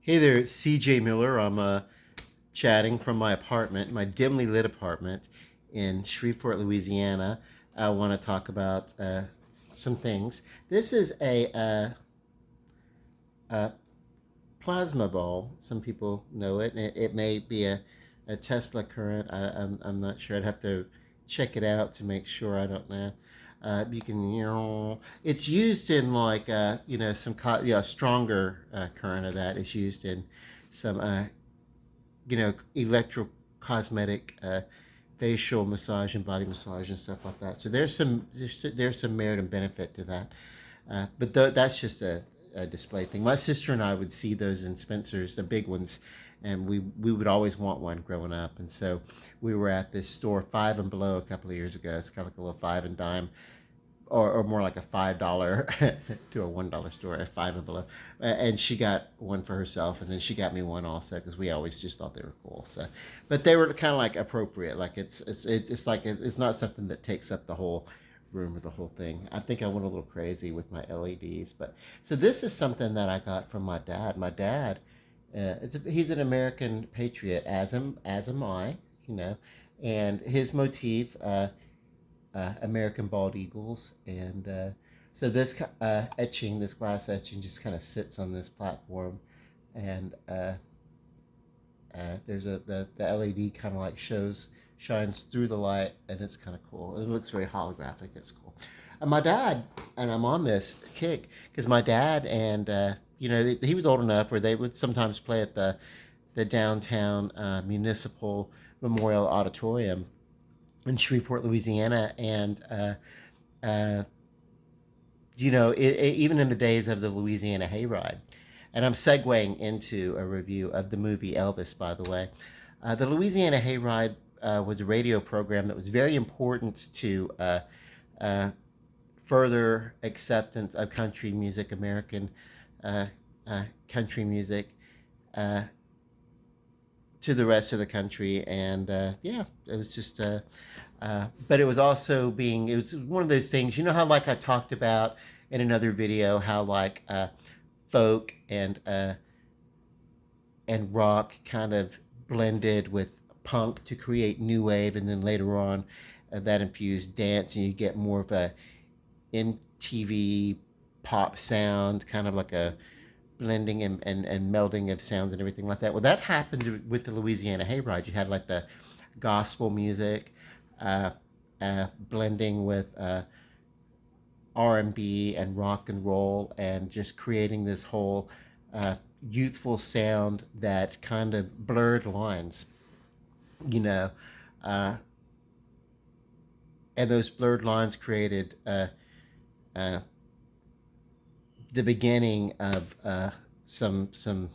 Hey there, it's CJ Miller. I'm chatting from my apartment, my dimly lit apartment in Shreveport, Louisiana. I want to talk about some things. This is a plasma ball. Some people know it, and it may be a Tesla current. I'm not sure. I'd have to check it out to make sure. I don't know. You can, it's used in like, some, stronger current of that is used in some electro cosmetic facial massage and body massage and stuff like that. So there's some merit and benefit to that. But that's just a display thing. My sister and I would see those in Spencer's, the big ones, and we would always want one growing up. And so we were at this store, Five and Below, a couple of years ago. It's kind of like a little five and dime, or more like a $5 to a $1 store at Five and Below. And she got one for herself, and then she got me one also because we always just thought they were cool. So, but they were kind of like appropriate. Like it's like it's not something that takes up the whole room or the whole thing. I think I went a little crazy with my LEDs, but so this is something that I got from my dad. My dad, he's an American patriot, as am I, you know, and his motif. American bald eagles, and so this this glass etching, just kind of sits on this platform, and there's the LED kind of like shines through the light, and it's kind of cool. It looks very holographic. It's cool. And my dad, and I'm on this kick because my dad and he was old enough where they would sometimes play at the downtown municipal memorial auditorium in Shreveport, Louisiana, and uh, even in the days of the Louisiana Hayride. And I'm segueing into a review of the movie Elvis, by the way. The Louisiana Hayride was a radio program that was very important to uh, further acceptance of country music, American uh, country music, uh, to the rest of the country. And yeah, it was just but it was also it was one of those things, how like I talked about in another video, how like folk and rock kind of blended with punk to create new wave, and then later on that infused dance, and you get more of a MTV pop sound, kind of like a blending and melding of sounds and everything like that. Well, that happened with the Louisiana Hayride. You had like the gospel music uh, blending with R&B and rock and roll, and just creating this whole youthful sound that kind of blurred lines, you know, uh, and those blurred lines created uh, the beginning of some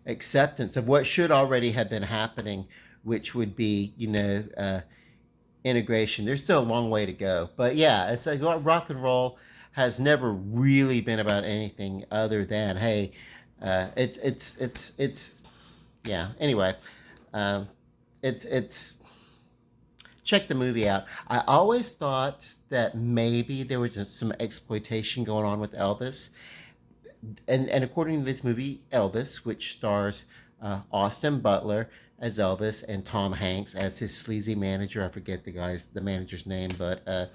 acceptance of what should already have been happening, which would be integration. There's still a long way to go, but yeah, it's like rock and roll has never really been about anything other than, hey, it's yeah. Anyway, um, it's check the movie out. I always thought that maybe there was some exploitation going on with Elvis, and according to this movie Elvis, which stars Austin Butler as Elvis and Tom Hanks as his sleazy manager. I forget the manager's name, but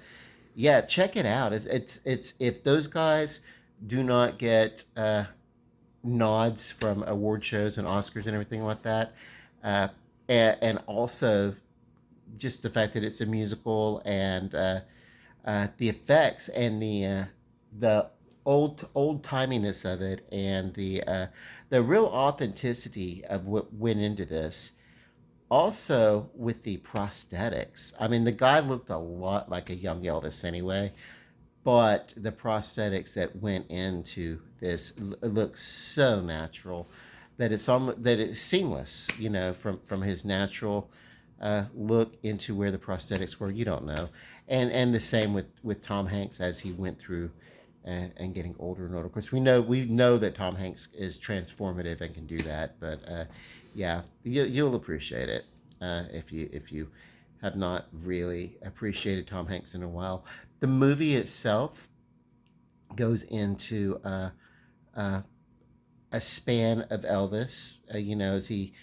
yeah, check it out. It's if those guys do not get nods from award shows and Oscars and everything like that, uh, and also just the fact that it's a musical, and the effects and the old timiness of it, and the real authenticity of what went into this. Also with the prosthetics. I mean, the guy looked a lot like a young Elvis anyway, but the prosthetics that went into this look so natural that it's seamless. From his natural look into where the prosthetics were. You don't know, and the same with Tom Hanks as he went through and getting older and older. Of course, we know that Tom Hanks is transformative and can do that. But yeah, you'll appreciate it if you have not really appreciated Tom Hanks in a while. The movie itself goes into a span of Elvis, as he,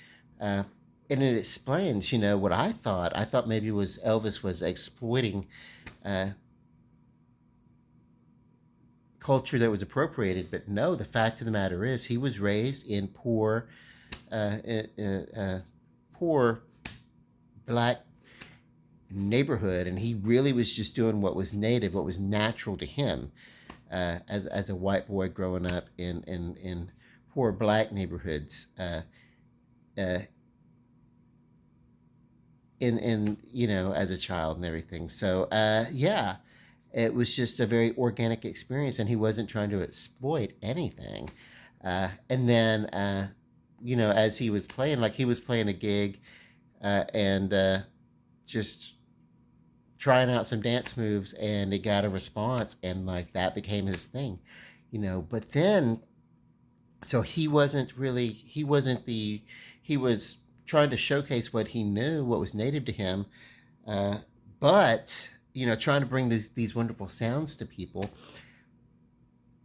uh, and it explains, what I thought. I thought maybe was Elvis was exploiting uh, culture that was appropriated, but no. The fact of the matter is, he was raised in uh, uh, poor black neighborhood, and he really was just doing what was native, what was natural to him, as a white boy growing up in poor black neighborhoods. Uh, in as a child and everything. So yeah, it was just a very organic experience, and he wasn't trying to exploit anything. And then as he was playing, like he was playing a gig, and just trying out some dance moves, and it got a response, and like that became his thing. But then, so he was trying to showcase what he knew, what was native to him, uh, but trying to bring these wonderful sounds to people.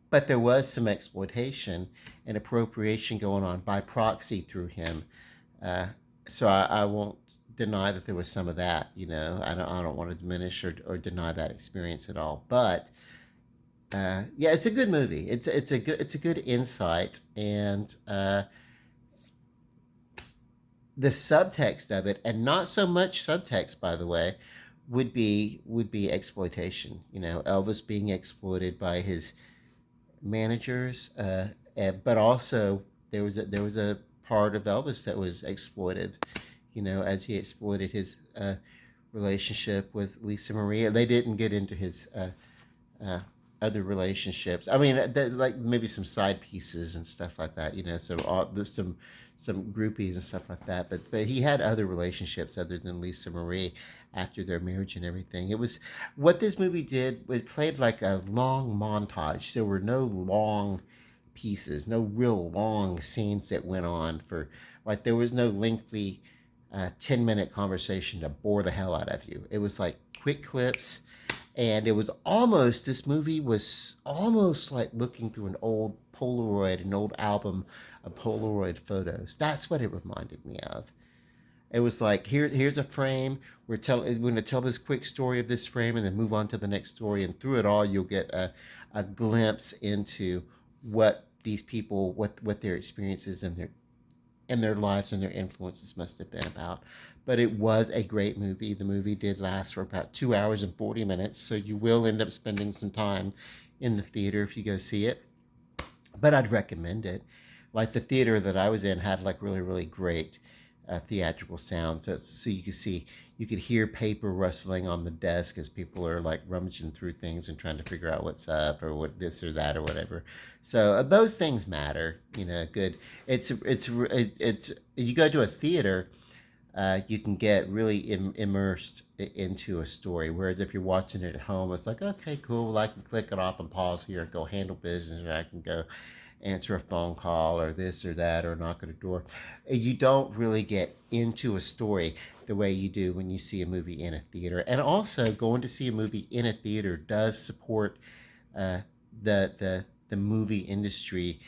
But there was some exploitation and appropriation going on by proxy through him. Uh, so I won't deny that there was some of that. I don't want to diminish or deny that experience at all. But yeah, it's a good movie. It's a good insight, and the subtext of it, and not so much subtext, by the way, would be exploitation. Elvis being exploited by his managers, but also there was a part of Elvis that was exploited. As he exploited his relationship with Lisa Marie. They didn't get into his uh, other relationships. I mean, like maybe some side pieces and stuff like that. So there's some groupies and stuff like that. But he had other relationships other than Lisa Marie after their marriage and everything. It was what this movie did. It played like a long montage. There were no long pieces, no real long scenes that went on for like there was no lengthy 10-minute conversation to bore the hell out of you. It was like quick clips, and this movie was almost like looking through an old album of Polaroid photos. That's what it reminded me of. It was like here's a frame. We're going to tell this quick story of this frame, and then move on to the next story. And through it all, you'll get a glimpse into what these people, what their experiences and their lives and their influences must have been about. But it was a great movie. The movie did last for about 2 hours and 40 minutes, so you will end up spending some time in the theater if you go see it. But I'd recommend it. Like the theater that I was in had like really, really great theatrical sound. So you could hear paper rustling on the desk as people are like rummaging through things and trying to figure out what's up or what this or that or whatever. So those things matter. Good. It's you go to a theater. You can get really immersed into a story. Whereas if you're watching it at home, it's like, okay, cool. Well, I can click it off and pause here and go handle business, or I can go answer a phone call or this or that or knock at a door. You don't really get into a story the way you do when you see a movie in a theater. And also, going to see a movie in a theater does support uh, the movie industry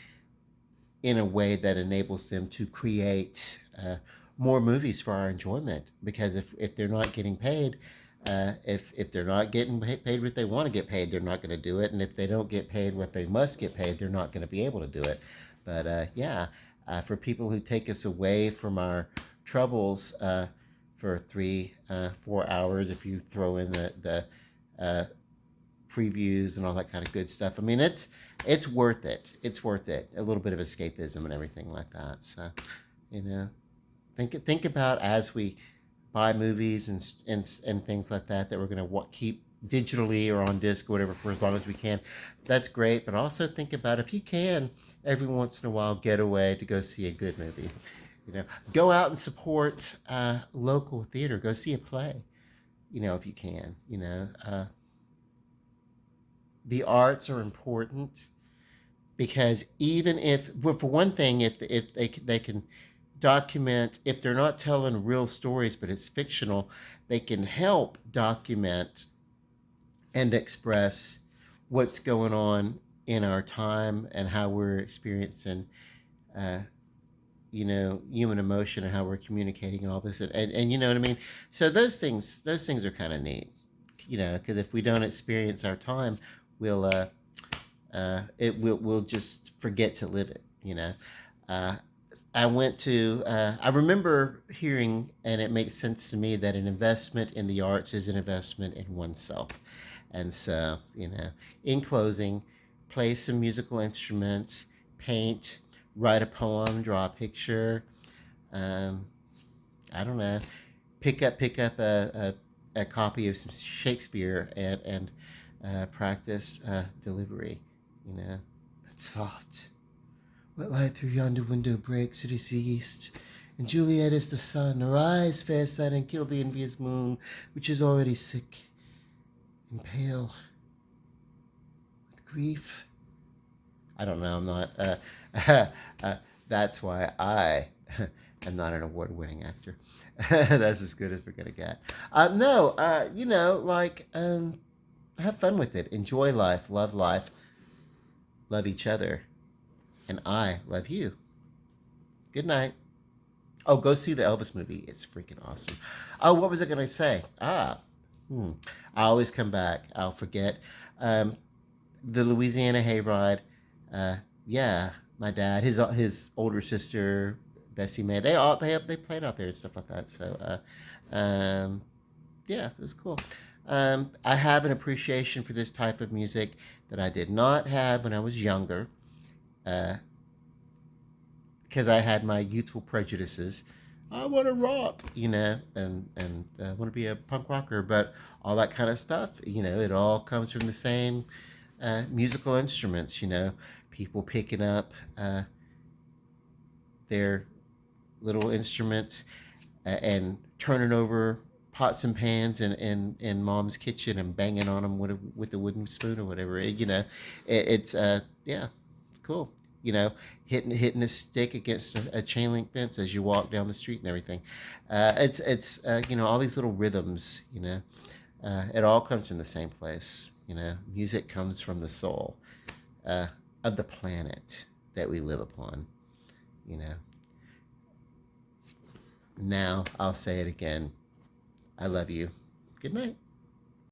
in a way that enables them to create more movies for our enjoyment. Because if they're not getting paid, if they're not getting paid what they want to get paid, they're not going to do it. And if they don't get paid what they must get paid, they're not going to be able to do it. But yeah, for people who take us away from our troubles for 4 hours, if you throw in the previews and all that kind of good stuff, I mean, it's worth it. It's worth it. A little bit of escapism and everything like that. So, you know, think about as we buy movies and things like that we're going to keep digitally or on disc or whatever for as long as we can. That's great, but also think about, if you can, every once in a while, get away to go see a good movie. Go out and support local theater. Go see a play. If you can. The arts are important, because even if, well, for one thing, if they can document, if they're not telling real stories but it's fictional, they can help document and express what's going on in our time and how we're experiencing uh, human emotion and how we're communicating and all this, and you know what I mean. So those things are kind of neat, because if we don't experience our time, we'll we'll just forget to live it. Uh, I remember hearing, and it makes sense to me, that an investment in the arts is an investment in oneself. And so, in closing, play some musical instruments, paint, write a poem, draw a picture. Um, I don't know. Pick up a copy of some Shakespeare and practice delivery. But soft. What light through yonder window breaks? It is the east, and Juliet is the sun. Arise, fair sun, and kill the envious moon, which is already sick and pale with grief. I don't know. I'm not. That's why I am not an award-winning actor. That's as good as we're gonna get. No, have fun with it. Enjoy life, love each other, and I love you. Good night. Oh, go see the Elvis movie. It's freaking awesome. Oh, what was I gonna say? I always come back. I'll forget. Um, the Louisiana Hayride. Uh, yeah, my dad, his older sister, Bessie Mae. They played out there and stuff like that. So, yeah, it was cool. I have an appreciation for this type of music that I did not have when I was younger. Uh, because I had my youthful prejudices. I want to rock, and want to be a punk rocker, but all that kind of stuff, it all comes from the same musical instruments. People picking up their little instruments and turning over pots and pans in mom's kitchen and banging on them with a wooden spoon or whatever. It's yeah, it's cool. You know, hitting a stick against a chain link fence as you walk down the street and everything. It's all these little rhythms. It all comes from the same place. Music comes from the soul uh, of the planet that we live upon. You know. Now I'll say it again. I love you. Good night.